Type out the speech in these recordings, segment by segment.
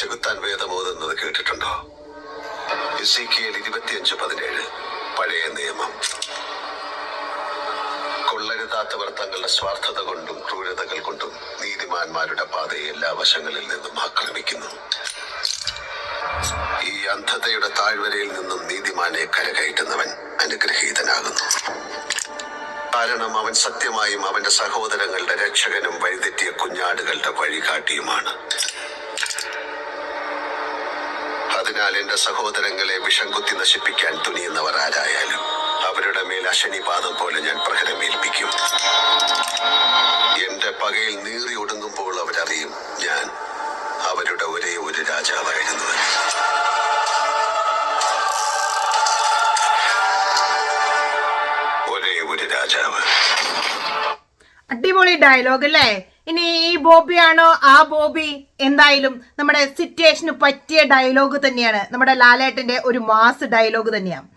ചെകുത്താൻ വേദമോതുന്നത് കേട്ടിട്ടുണ്ടോ? എസേക്കിയേൽ 25:17. പഴയ നിയമം. കൊള്ളരുതാത്തവർ തങ്ങളുടെ സ്വാർത്ഥത കൊണ്ടും ക്രൂരതകൾ കൊണ്ടും നീതിമാന്മാരുടെ പാതയെ എല്ലാ വശങ്ങളിൽ നിന്നും ആക്രമിക്കുന്നു. ഈ അന്ധതയുടെ താഴ്വരയിൽ നിന്നും നീതിമാനെ കരകയറ്റുന്നവൻ അനുഗ്രഹീതനാകുന്നു. കാരണം അവൻ സത്യമായും അവന്റെ സഹോദരങ്ങളുടെ രക്ഷകനും വഴിതെറ്റിയ കുഞ്ഞാടുകളുടെ വഴികാട്ടിയുമാണ്. അതിനാൽ എന്റെ സഹോദരങ്ങളെ വിഷം കുത്തി നശിപ്പിക്കാൻ തുനിയുന്നവർ ആരായാലും അവരുടെ മേൽ അശനിപാതം പോലെ ഞാൻ പ്രഹരമേൽപ്പിക്കും. എന്റെ പകയിൽ നീറി ഒടുങ്ങുമ്പോൾ അവരറിയും ഞാൻ അവരുടെ ഒരേ ഒരു രാജാവായിരുന്നു. ഒരേ ഒരു രാജാവ്. അടിപൊളി ഡയലോഗ് അല്ലേ? ഇനി ഈ ബോബിയാണോ ആ ബോബി? എന്തായാലും നമ്മുടെ സിറ്റുവേഷന് പറ്റിയ ഡയലോഗ് തന്നെയാണ്. നമ്മുടെ ലാലേട്ടന്റെ ഒരു മാസ് ഡയലോഗ് തന്നെയാണ്.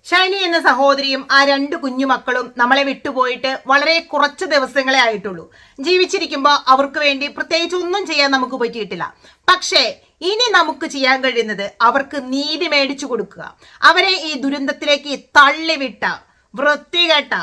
ഷൈനി എന്ന സഹോദരിയും ആ 2 കുഞ്ഞുമക്കളും നമ്മളെ വിട്ടുപോയിട്ട് വളരെ കുറച്ച് ദിവസങ്ങളെ ആയിട്ടുള്ളൂ. ജീവിച്ചിരിക്കുമ്പോൾ അവർക്ക് വേണ്ടി പ്രത്യേകിച്ച് ഒന്നും ചെയ്യാൻ നമുക്ക് പറ്റിയിട്ടില്ല. പക്ഷേ ഇനി നമുക്ക് ചെയ്യാൻ കഴിയുന്നത് അവർക്ക് നീതി മേടിച്ചു കൊടുക്കുക. അവരെ ഈ ദുരന്തത്തിലേക്ക് തള്ളിവിട്ട വൃത്തികെട്ട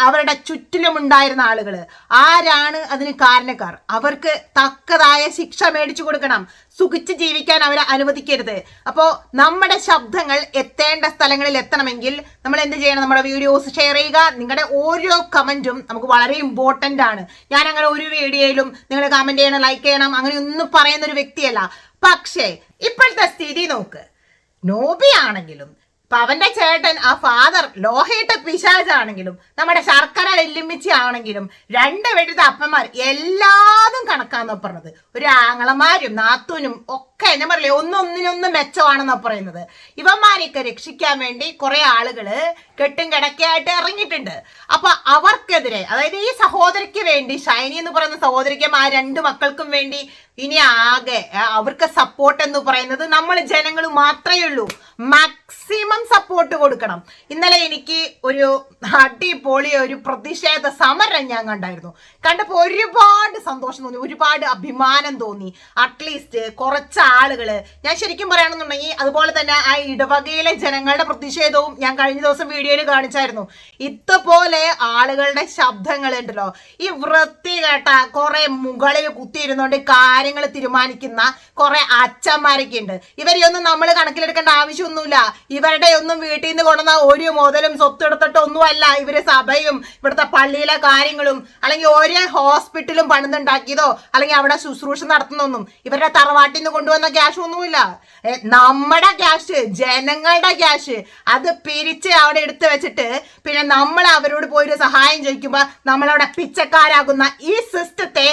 അവരുടെ ചുറ്റിലുമുണ്ടായിരുന്ന ആളുകൾ ആരാണ് അതിന് കാരണക്കാർ? അവർക്ക് തക്കതായ ശിക്ഷ മേടിച്ചു കൊടുക്കണം. സുഖിച്ച് ജീവിക്കാൻ അവരെ അനുവദിക്കരുത്. അപ്പോൾ നമ്മുടെ ശബ്ദങ്ങൾ എത്തേണ്ട സ്ഥലങ്ങളിൽ എത്തണമെങ്കിൽ നമ്മൾ എന്ത് ചെയ്യണം? നമ്മുടെ വീഡിയോസ് ഷെയർ ചെയ്യുക. നിങ്ങളുടെ ഓരോ കമന്റും നമുക്ക് വളരെ ഇമ്പോർട്ടൻ്റ് ആണ്. ഞാൻ അങ്ങനെ ഒരു വീഡിയോയിലും നിങ്ങൾ കമന്റ് ചെയ്യണം, ലൈക്ക് ചെയ്യണം അങ്ങനെയൊന്നും പറയുന്ന ഒരു വ്യക്തിയല്ല. പക്ഷേ ഇപ്പോഴത്തെ സ്ഥിതി നോക്ക്. നോബി ആണെങ്കിലും ഇപ്പൊ അവന്റെ ചേട്ടൻ ആ ഫാദർ ലോഹയിട്ട പിശാചാണെങ്കിലും നമ്മുടെ ശർക്കര വെല്ലുമ്മിച്ചി ആണെങ്കിലും 2 വെടുത്ത അപ്പന്മാർ എല്ലാതും കണക്കാന്നാ പറഞ്ഞത്. ഒരു ആങ്ങളമാരും നാത്തൂനും ഒക്കെ എന്നാ പറയില്ലേ, ഒന്നൊന്നിനൊന്നും മെച്ചമാണെന്നാ പറയുന്നത്. ഇവന്മാരെയൊക്കെ രക്ഷിക്കാൻ വേണ്ടി കുറെ ആളുകള് കെട്ടും കിടക്കയായിട്ട് ഇറങ്ങിയിട്ടുണ്ട്. അപ്പൊ അവർക്കെതിരെ, അതായത് ഈ സഹോദരിക്ക് വേണ്ടി, ഷൈനി എന്ന് പറയുന്ന സഹോദരിക്കും ആ 2 മക്കൾക്കും വേണ്ടി ഇനി ആകെ അവർക്ക് സപ്പോർട്ട് എന്ന് പറയുന്നത് നമ്മൾ ജനങ്ങൾ മാത്രമേ ഉള്ളൂ. മാക്സിമം സപ്പോർട്ട് കൊടുക്കണം. ഇന്നലെ എനിക്ക് ഒരു അടിപൊളി ഒരു പ്രതിഷേധ സമരം ഞാൻ കണ്ടായിരുന്നു. കണ്ടപ്പോൾ ഒരുപാട് സന്തോഷം തോന്നി, ഒരുപാട് അഭിമാനം തോന്നി. അറ്റ്ലീസ്റ്റ് കുറച്ച് ആളുകള്, ഞാൻ ശരിക്കും പറയുകയാണെന്നുണ്ടെങ്കിൽ അതുപോലെ തന്നെ ആ ഇടവകയിലെ ജനങ്ങളുടെ പ്രതിഷേധവും ഞാൻ കഴിഞ്ഞ ദിവസം വീഡിയോയിൽ കാണിച്ചായിരുന്നു. ഇതുപോലെ ആളുകളുടെ ശബ്ദങ്ങൾ ഉണ്ടല്ലോ, ഈ വൃത്തികെട്ട കുറെ മുകളിൽ കുത്തിയിരുന്നോണ്ട് കാര്യങ്ങൾ തീരുമാനിക്കുന്ന കുറെ അച്ഛന്മാരൊക്കെ ഉണ്ട്. ഇവരെയൊന്നും നമ്മൾ കണക്കിലെടുക്കേണ്ട ആവശ്യമൊന്നുമില്ല. ഇവരുടെ ഒന്നും വീട്ടിൽ നിന്ന് കൊണ്ടുവന്ന ഒരു മുതലും സ്വത്തെടുത്തിട്ടൊന്നുമല്ല ഇവര് സഭയും ഇവിടുത്തെ പള്ളിയിലെ കാര്യങ്ങളും അല്ലെങ്കിൽ ഓരോ ഹോസ്പിറ്റലും പണിതുണ്ടാക്കിയതോ അല്ലെങ്കിൽ അവിടെ ശുശ്രൂഷ നടത്തുന്നൊന്നും ഇവരുടെ തറവാട്ടിൽ നിന്ന് കൊണ്ടുവന്ന ക്യാഷ് ഒന്നുമില്ല. നമ്മുടെ ക്യാഷ്, ജനങ്ങളുടെ ക്യാഷ്, അത് പിരിച്ച് അവിടെ എടുത്തു വെച്ചിട്ട് പിന്നെ നമ്മൾ അവരോട് പോയൊരു സഹായം ചോദിക്കുമ്പോൾ നമ്മളവിടെ പിച്ചക്കാരാകുന്ന ഈ സിസ്റ്റത്തെ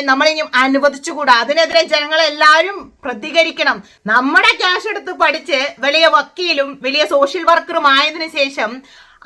നമ്മളിനി അനുവദിച്ചുകൂടാ. അതിനെതിരെ ജനങ്ങളെല്ലാവരും പ്രതികരിക്കണം. നമ്മുടെ ക്യാഷ് എടുത്ത് പഠിച്ച് വലിയ വക്കീലും വലിയ സോഷ്യൽ വർക്കറും ആയതിനു ശേഷം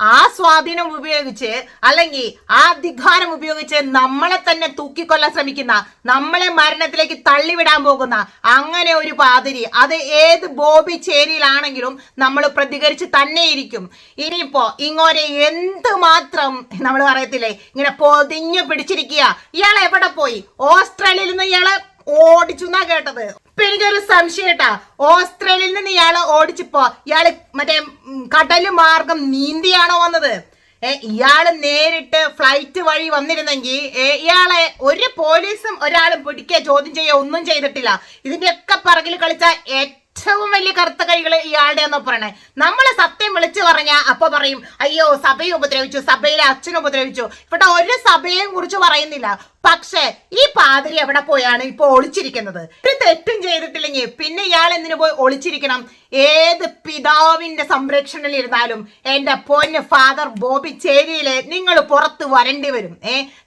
ആ സ്വാധീനം ഉപയോഗിച്ച് അല്ലെങ്കിൽ ആ അധികാരം ഉപയോഗിച്ച് നമ്മളെ തന്നെ തൂക്കിക്കൊല്ലാൻ ശ്രമിക്കുന്ന, നമ്മളെ മരണത്തിലേക്ക് തള്ളിവിടാൻ പോകുന്ന അങ്ങനെ ഒരു പാതിരി, അത് ഏത് ബോബി ചേരിയിലാണെങ്കിലും നമ്മൾ പ്രതികരിച്ച് തന്നെ ഇരിക്കും. ഇനിയിപ്പോ ഇങ്ങോട്ട് എന്തുമാത്രം നമ്മൾ പറയത്തില്ലേ, ഇങ്ങനെ പൊതിഞ്ഞു പിടിച്ചിരിക്കുക. ഇയാൾ എവിടെ പോയി? ഓസ്ട്രേലിയയിൽ നിന്ന് ഇയാളെ ഓടിച്ചു എന്നാ കേട്ടത്. ഇപ്പൊ എനിക്കൊരു സംശയം കേട്ടാ, ഓസ്ട്രേലിയയിൽ നിന്ന് ഇയാള് ഓടിച്ചപ്പോ ഇയാള് മറ്റേ കടല് മാർഗം നീന്തിയാണോ വന്നത്? ഇയാള് നേരിട്ട് ഫ്ലൈറ്റ് വഴി വന്നിരുന്നെങ്കിൽ ഇയാളെ ഒരു പോലീസും ഒരാളും പിടിക്കുക, ചോദ്യം ചെയ്യുക ഒന്നും ചെയ്തിട്ടില്ല. ഇതിന്റെയൊക്കെ പിറകിൽ കളിച്ച ഏറ്റവും വലിയ കറുത്ത കൈകള് ഇയാളുടെ എന്നോ പറയണേ. നമ്മള് സത്യം വിളിച്ചു പറഞ്ഞാ അപ്പൊ പറയും അയ്യോ സഭയെ ഉപദ്രവിച്ചു, സഭയിലെ അച്ഛനെ ഉപദ്രവിച്ചു. ഇവിടെ ഒരു സഭയെയും കുറിച്ച് പറയുന്നില്ല. പക്ഷെ ഈ പാതിരി എവിടെ പോയാണ് ഇപ്പൊ ഒളിച്ചിരിക്കുന്നത്? ഒരു തെറ്റും ചെയ്തിട്ടില്ലെങ്കിൽ പിന്നെ ഇയാൾ എന്തിനു പോയി ഒളിച്ചിരിക്കണം? ഏത് പിതാവിന്റെ സംരക്ഷണയിൽ ഇരുന്നാലും എന്റെ പൊന്ന് ഫാദർ ബോബി ചേരിയിലെ നിങ്ങൾ പുറത്ത് വരേണ്ടി വരും.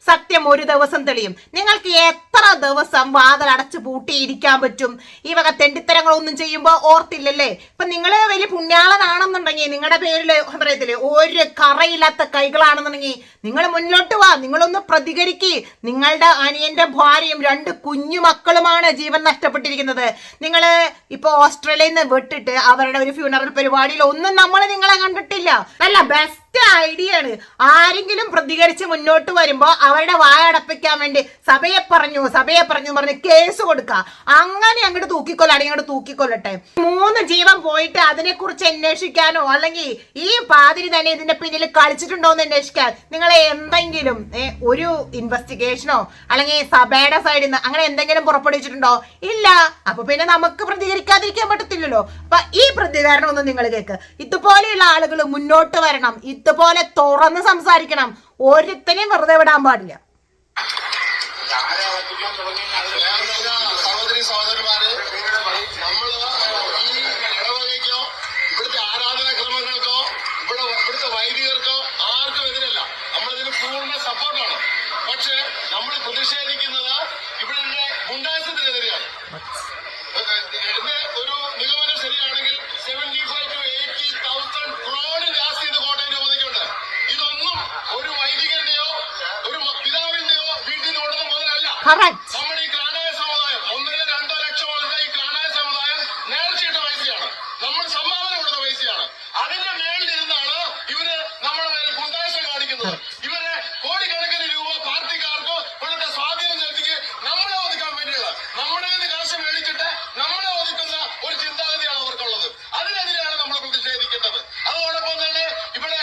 സത്യം ഒരു ദിവസം തെളിയും. നിങ്ങൾക്ക് എത്ര ദിവസം വാതിലടച്ച് പൂട്ടിയിരിക്കാൻ പറ്റും? ഈ വക തെണ്ടിത്തരങ്ങളൊന്നും ചെയ്യുമ്പോ ഓർത്തില്ലല്ലേ? ഇപ്പൊ നിങ്ങള് വലിയ പുണ്യാളനാണെന്നുണ്ടെങ്കിൽ, നിങ്ങളുടെ പേരില് പറയത്തില്ലേ ഒരു കറയില്ലാത്ത കൈകളാണെന്നുണ്ടെങ്കിൽ നിങ്ങൾ മുന്നോട്ട് വാ, നിങ്ങളൊന്ന് പ്രതികരിക്ക്. നിങ്ങളുടെ അനിയന്റെ ഭാര്യയും 2 കുഞ്ഞുമക്കളുമാണ് ജീവൻ നഷ്ടപ്പെട്ടിരിക്കുന്നത്. നിങ്ങള് ഇപ്പൊ ഓസ്ട്രേലിയയിൽ നിന്ന് വിട്ടിട്ട് അവരുടെ ഒരു ഫ്യൂണറൽ പരിപാടിയിൽ ഒന്നും നമ്മൾ നിങ്ങളെ കണ്ടിട്ടില്ല. നല്ല ബെസ്റ്റ് ഐഡിയ ആണ്. ആരെങ്കിലും പ്രതികരിച്ച് മുന്നോട്ട് വരുമ്പോ അവരുടെ വായ അടപ്പിക്കാൻ വേണ്ടി സഭയെ പറഞ്ഞു പറഞ്ഞ് കേസ് കൊടുക്കുക. അങ്ങനെ അങ്ങോട്ട് തൂക്കിക്കൊല്ലാണെങ്കിൽ അങ്ങോട്ട് തൂക്കിക്കൊല്ലട്ടെ. 3 ജീവൻ പോയിട്ട് അതിനെക്കുറിച്ച് അന്വേഷിക്കാനോ അല്ലെങ്കിൽ ഈ പാതിരി തന്നെ ഇതിന്റെ പിന്നിൽ കളിച്ചിട്ടുണ്ടോ എന്ന് അന്വേഷിക്കാൻ നിങ്ങൾ എന്തെങ്കിലും ഒരു ഇൻവെസ്റ്റിഗേഷനോ അല്ലെങ്കിൽ സഭയുടെ സൈഡിൽ നിന്ന് അങ്ങനെ എന്തെങ്കിലും പുറപ്പെടുവിച്ചിട്ടുണ്ടോ? ഇല്ല. അപ്പൊ പിന്നെ നമുക്ക് പ്രതികരിക്കാതിരിക്കാൻ പറ്റത്തില്ലല്ലോ. അപ്പൊ ഈ പ്രതികരണം ഒന്ന് നിങ്ങൾ കേൾക്ക്. ഇതുപോലെയുള്ള ആളുകൾ മുന്നോട്ട് വരണം, ഇതുപോലെ തുറന്ന് സംസാരിക്കണം. ഒരുത്തനെയും വെറുതെ വിടാൻ പാടില്ല. സഹോദരി സഹോദരന്മാരെ, നമ്മള് ഈ ഇടവകയ്ക്കോ ഇവിടുത്തെ ആരാധനാക്രമങ്ങൾക്കോ ഇവിടുത്തെ വൈദികർക്കോ ആർക്കും എതിരല്ല. നമ്മളിതിന് പൂർണ്ണ സപ്പോർട്ടാണ്. പക്ഷെ നമ്മൾ പ്രതിഷേധിക്കുന്നത് ഇവിടെ ഗുണ്ടായസത്തിനെതിരെയാണ്. എന്റെ ഒരു നിഗമനം ശരിയാണെങ്കിൽ 75 to 80,000 crore രാശി ഇത് കോട്ടയം രൂപതയ്ക്കുണ്ട്. ഇതൊന്നും ഒരു വൈദികന്റെയോ ഒരു പിതാവിന്റെയോ വീട്ടിൽ നിന്ന് കൊടുത്ത മുതലല്ല. നമ്മുടെ ഈ ഗ്രാനായ സമുദായം 1-2 ലക്ഷം ഈ ഗ്രാനായ സമുദായം നേർച്ചയിട്ട പൈസയാണ്, നമ്മൾ സംഭാവന കൊടുത്ത പൈസയാണ്. അതിന്റെ മേളിലിരുന്നാണ് ഇവര് നമ്മുടെ മേൽ ഗുണ്ടായസം കാണിക്കുന്നത്. ഇവരെ കോടിക്കണക്കിന് രൂപ പാർട്ടിക്കാർക്ക് ഇവിടുത്തെ സ്വാധീനം ചെലുത്തിക്ക് നമ്മളെ ഒതുക്കാൻ വേണ്ടിയുള്ള നമ്മുടെ കാശ് മേടിച്ചിട്ട് നമ്മളെ ഒതുക്കുന്ന ഒരു ചിന്താഗതിയാണ് അവർക്കുള്ളത്. അതിനെതിരെയാണ് നമ്മൾ പ്രതിഷേധിക്കേണ്ടത്. അതോടൊപ്പം തന്നെ ഇവിടെ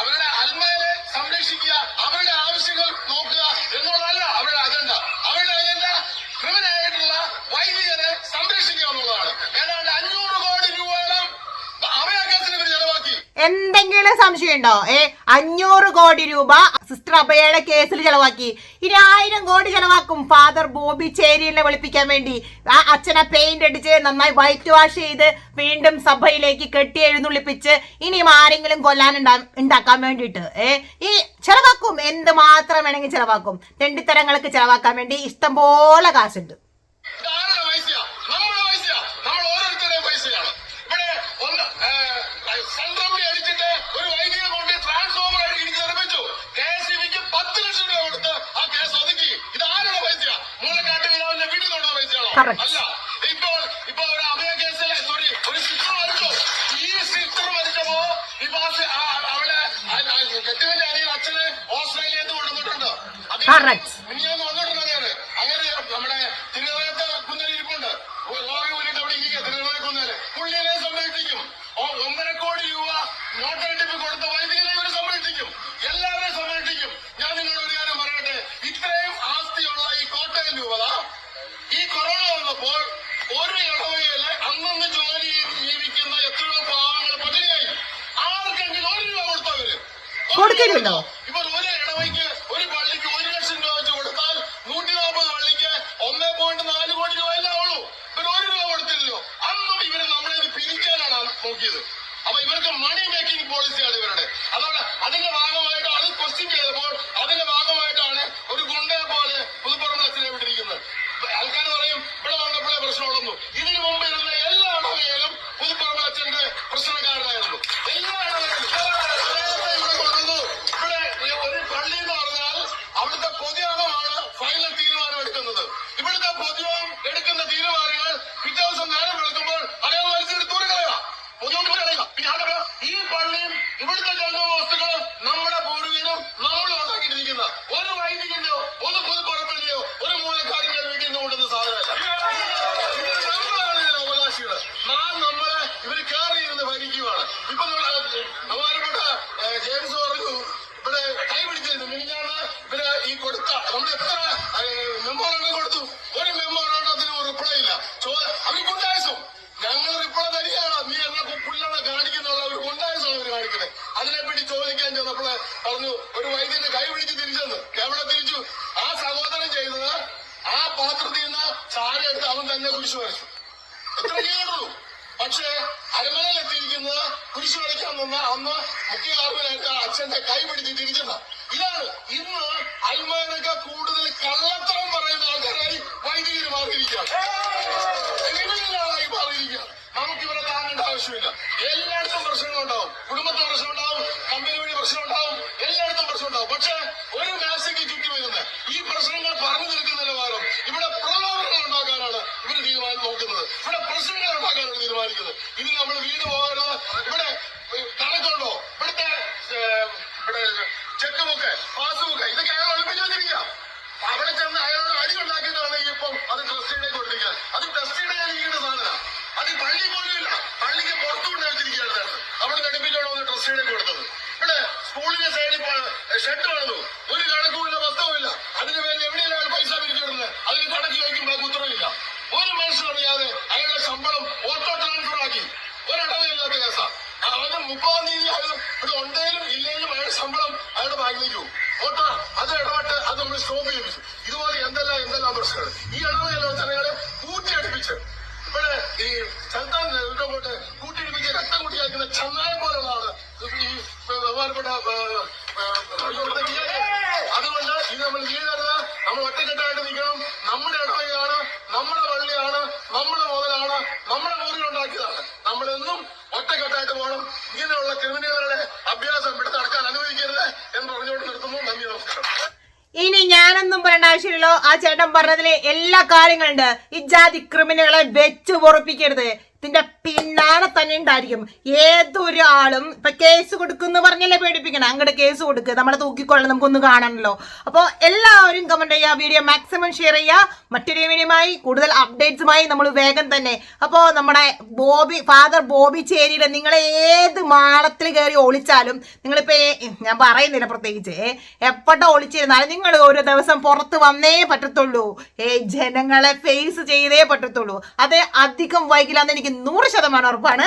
അവരുടെ അൽമയെ സംരക്ഷിക്കുക, അവരുടെ ആവശ്യങ്ങൾ നോക്കുക എന്നുള്ളതല്ല അവരുടെ അജണ്ട. അവരുടെ അജണ്ട ക്രിമിനലായിട്ടുള്ള വൈദികരെ സംരക്ഷിക്കുക എന്നുള്ളതാണ്. ഏതാണ്ട് 500 കോടി രൂപയോളം അഭയാകാശത്തിന് ഇവർ ചെലവാക്കി. എന്തെങ്കിലും സംശയമുണ്ടോ? 500 കോടി രൂപ സിസ്റ്റർ അഭയയുടെ കേസിൽ ചെലവാക്കി. 1000 കോടി ചെലവാക്കും ഫാദർ ബോബി ചേരിയെ വെളുപ്പിക്കാൻ വേണ്ടി. ആ അച്ഛനെ പെയിന്റ് അടിച്ച് നന്നായി വൈറ്റ് വാഷ് ചെയ്ത് വീണ്ടും സഭയിലേക്ക് കെട്ടി എഴുന്നള്ളിപ്പിച്ച് ഇനിയും ആരെങ്കിലും കൊല്ലാൻ ഉണ്ടാക്കാൻ വേണ്ടിയിട്ട് ഈ ചെലവാക്കും. എന്ത് മാത്രം വേണമെങ്കിൽ ചെലവാക്കും. തെണ്ടിത്തരങ്ങൾക്ക് ചെലവാക്കാൻ വേണ്ടി ഇഷ്ടം പോലെ കാശുണ്ട്. അല്ല, ഇപ്പൊ ഒരു അഭയ കേസിൽ ഒരു സിസ്റ്റർ മരിച്ചു. ഈ സിസ്റ്റർ മരിച്ചപ്പോ ഇപ്പൊ അവളെ കെട്ടുവിന്റെ അനിയൻ അച്ഛന് ഓസ്ട്രേലിയയിൽ കൊണ്ടുവന്നിട്ടുണ്ട്. മിനിയാന്ന് വന്നിട്ടുണ്ട്. അങ്ങനെ നമ്മുടെ തിരുവനന്തപുരത്ത് കുന്നലിരിപ്പുണ്ട്. ലോറി കൂലിട്ട് അവിടെ ഇരിക്കുക. തിരുവനന്തപുരം പുള്ളിയെ സംരക്ഷിക്കും. 1.5 കോടി രൂപ നോട്ടടിപ്പ് കൊടുത്ത വൈദികരെ ഇവർ സംരക്ഷിക്കും. എല്ലാവരെയും സംരക്ഷിക്കും. ഞാൻ നിങ്ങളോട് ഒരു കാര്യം പറയട്ടെ, ഇത്രയും ആസ്തിയുള്ള ഈ കോട്ടയം രൂപത ഈ കൊറോണ വന്നപ്പോൾ ഒരു ഇടവകയില് അന്നന്ന് ജോലി ജീവിക്കുന്ന എത്രയോ പാവങ്ങൾ പട്ടിണിയായി. ആർക്കെങ്കിലും 1 രൂപ കൊടുത്തവര് കൊടുക്കില്ലല്ലോ. ഇപ്പൊ ഒരു ഇടവയ്ക്ക് ഒരു പള്ളിക്ക് 1 ലക്ഷം രൂപ വെച്ച് കൊടുത്താൽ 140 പള്ളിക്ക് 1.4 കോടി രൂപ അല്ലേ ആവുള്ളൂ. ഇവർ 1 രൂപ കൊടുത്തില്ലല്ലോ. അന്നും ഇവര് നമ്മളെ ഇത് പിരിക്കാനാണ് നോക്കിയത്. അപ്പൊ ഇവർക്ക് മണി മേക്കിംഗ് പോളിസിയാണ് ഇവരുടെ. അതുകൊണ്ട് അതിന്റെ ഭാഗമായിട്ട് അത് ക്വസ്റ്റ്യൻ ചെയ്തപ്പോൾ അതിന്റെ ഭാഗമായിട്ടാണ് ഒരു ഗുണ്ടയെ പോലെ പുതുപ്പറമ്പ് അച്ഛനെ വിട്ടിരിക്കുന്നത്. ആൾക്കാർ പറയും ഇവിടെ വന്നപ്പോഴേ പ്രശ്നമുള്ളൂ. ഇതിനു മുമ്പ് ഇരുന്ന എല്ലാ ഇടവകയിലും പുതുപ്പറമ്പ് അച്ഛന്റെ പ്രശ്നക്കാരനായിരുന്നു. എല്ലാ ഇടവകയിലും ഇവിടെ കൊണ്ടുവന്നു. ഇവിടെ ഒരു പള്ളി എന്ന് പറഞ്ഞാൽ അവിടുത്തെ പൊതുയോഗമാണ് ഫൈനൽ തീരുമാനം എടുക്കുന്നത്. ഇവിടുത്തെ പൊതുയോഗം എടുക്കുന്ന തീരുമാനങ്ങൾ പിറ്റേ ദിവസം നേരം വെളുക്കുമ്പോൾ അതേ മത്സരം തൂറിക്കളയുക, പൊതുയോഗം കളയുക. പിന്നെ അതോ ഈ പള്ളിയും ഇവിടുത്തെ ജന്മവസ്തുക്കളും നമ്മുടെ പൂർവികരും നമ്മൾ ഉണ്ടാക്കിയിട്ടിരിക്കുന്ന ഒരു വൈദികന്റെയോ ഒരു പുതുപ്പറമ്പിന്റെയോ ഒരു മൂലക്കാരിന്റെ വീട്ടിൽ നിന്ന് കൊണ്ടുവന്ന സാധനമല്ല. അവകാശികള് നമ്മളെ ഇവര് കയറിയിരുന്ന് ഭരിക്കുകയാണ്. ഇപ്പൊ ബഹുമാനപ്പെട്ട ജെയിംസ് പറഞ്ഞു ഇവിടെ കൈ പിടിച്ചിരുന്നു. മിനിഞ്ഞാണ് ഇവര് ഈ കൊടുത്ത നമ്മൾ എത്ര മെമ്മോറാണ്ടം കൊടുത്തു. ഒരു മെമ്മോറാണ്ടത്തിന് റിപ്ലൈ ഇല്ല. അവര് ഗുണ്ടായസം ഞങ്ങൾ റിപ്ലൈ തരികയാണ്. നീ എന്നെ പുല്ലാണ് കാണിക്കുന്നുള്ള ഒരു ഗുണ്ടായസമാണ് ഇവര് കാണിക്കുന്നത്. അതിനെപ്പറ്റി ചോദിക്കാൻ ചെന്നപ്പോൾ പറഞ്ഞു ഒരു വൈദ്യന്റെ കൈ പിടിച്ച് തിരിച്ചെന്ന്. എവിടെ തിരിച്ചു? ആ സഹോദരൻ ചെയ്തത് ആ പാത്രത്തിൽ നിന്ന് ചാര എടുത്ത് അവൻ തന്നെ കുരിശ് വരച്ചു. എത്ര കേട്ടുള്ളൂ. പക്ഷേ അരമനയിലെത്തിയിരിക്കുന്നത് കുരിശ് വരയ്ക്കാൻ നിന്ന അന്ന് മുഖ്യ കാർമ്മികനായിട്ട് അച്ഛന്റെ കൈ പിടിച്ച് തിരിച്ചെന്ന. ഇതാണ് ഇന്ന് അൽമാനൊക്കെ കൂടുതൽ കള്ളത്തരം പറയുന്ന ആൾക്കാരായി വൈദികര് മാറിയിരിക്കുകയാണ്. മാറിയിരിക്കുകയാണ്. നമുക്ക് ഇവരെ താങ്ങേണ്ട ആവശ്യമില്ല. എല്ലായിടത്തും പ്രശ്നങ്ങളുണ്ടാവും. കുടുംബത്തെ പ്രശ്നമുണ്ടാവും, കമ്പനി വഴി പ്രശ്നമുണ്ടാവും, എല്ലായിടത്തും പ്രശ്നമുണ്ടാവും. പക്ഷെ ഒരു മേശയ്ക്ക് ചുറ്റി വരുന്ന ഈ പ്രശ്നങ്ങൾ പറഞ്ഞു തീർക്കുന്നതിന് പകരം ഇവിടെ പ്രലോഭനങ്ങൾ ഉണ്ടാക്കാനാണ് ഇവർ തീരുമാനം നോക്കുന്നത്. ഇവിടെ പ്രശ്നങ്ങൾ ഉണ്ടാക്കാനാണ് തീരുമാനിക്കുന്നത്. ഇത് നമ്മൾ വീട് പോകരുത്. ഇവിടെ കണക്കുണ്ടോ? ഇവിടുത്തെ കസ്റ്റഡിയിലേക്ക് കൊടുത്തത്. ഇവിടെ സ്കൂളിന്റെ സൈഡിൽ ഷെഡ് വളർന്നു, ഒരു കണക്കുമില്ല, വസ്തുവില്ല. അതിന് പേരിൽ എവിടെയാണ് അയാൾ പൈസ പിരിച്ചിടുന്നത്? അതിന് കണക്ക് ചോദിക്കുമ്പോൾ ഉത്തരവില്ല. ഒരു മനുഷ്യനറിയാതെ അയാളുടെ ശമ്പളം ഓട്ടോ ട്രാൻസ്ഫർ ആക്കി. ഒരടവില്ലാത്ത കേസാ. അവന് 30-ാം തീയതി അയാൾ ഇവിടെ ഉണ്ടെങ്കിലും ഇല്ലെങ്കിലും അയാളുടെ ശമ്പളം അയാളുടെ ബാങ്കിലേക്ക് പോകും. ഓട്ടോ അത് ഇടപെട്ട് അത് നമ്മൾ സ്റ്റോപ്പ് ചെയ്യിപ്പിച്ചു. ഇതുപോലെ എന്തെല്ലാം പ്രശ്നങ്ങൾ ഈ ഇടവകയിലുള്ള ജനങ്ങളെ കൂട്ടിയടിപ്പിച്ച് ഇവിടെ ഈ ചന്താൻ പോട്ട് കൂട്ടിയിടിപ്പിച്ച് രക്തം കൂട്ടിയാക്കുന്ന ചന്നായം പോലുള്ള ആള് ഈ ബഹുമാനപ്പെട്ട അതുകൊണ്ട് ഇത് നമ്മൾ വീഴരുത്. നമ്മൾ ഒറ്റക്കെട്ടായിട്ട് നിൽക്കണം. നമ്മുടെ ഇടവകയാണ്, നമ്മുടെ പള്ളിയാണ്, നമ്മുടെ മുതലാണ്, നമ്മുടെ ഊരിലുണ്ടാക്കിയതാണ്. നമ്മളെന്നും ഒറ്റക്കെട്ടായിട്ട് പോകണം. ഇങ്ങനെയുള്ള ക്രിമിനലുകളുടെ അഭ്യാസം ഇവിടെ നടക്കാൻ അനുവദിക്കരുത് എന്ന് പറഞ്ഞുകൊണ്ട് നിർത്തുന്നു. നന്ദി, നമസ്കാരം. ഇനി ഞാനൊന്നും പറയേണ്ട ആവശ്യമില്ലല്ലോ. ആ ചേട്ടൻ പറഞ്ഞതില് എല്ലാ കാര്യങ്ങളുണ്ട്. ഈ ജാതി ക്രിമിനലുകളെ വെച്ച് പൊറപ്പിക്കരുത്. ഇതിന്റെ പിന്നാലെ തന്നെ ഉണ്ടായിരിക്കും ഏതൊരാളും. ഇപ്പൊ കേസ് കൊടുക്കുന്നു പറഞ്ഞല്ലേ പേടിപ്പിക്കണം. അങ്ങോട്ട് കേസ് കൊടുക്കുക, നമ്മളെ തൂക്കിക്കൊള്ളണം, നമുക്കൊന്ന് കാണണമല്ലോ. അപ്പോൾ എല്ലാവരും കമന്റ് ചെയ്യുക, വീഡിയോ മാക്സിമം ഷെയർ ചെയ്യുക. മറ്റൊരു വീഡിയോയുമായി കൂടുതൽ അപ്ഡേറ്റ്സുമായി നമ്മൾ വേഗം തന്നെ. അപ്പോൾ നമ്മുടെ ഫാദർ ബോബി ചേരിയുടെ നിങ്ങൾ ഏത് മാളത്തിൽ കയറി ഒളിച്ചാലും, നിങ്ങളിപ്പോ ഞാൻ പറയുന്നില്ല പ്രത്യേകിച്ച് എപ്പോഴും ഒളിച്ചിരുന്നാലും നിങ്ങൾ ഒരു ദിവസം പുറത്ത് വന്നേ പറ്റത്തുള്ളൂ. ജനങ്ങളെ ഫേസ് ചെയ്തേ പറ്റത്തുള്ളൂ. അത് അധികം വൈകില്ലാന്ന് എനിക്ക് 100% ഉറപ്പാണ്.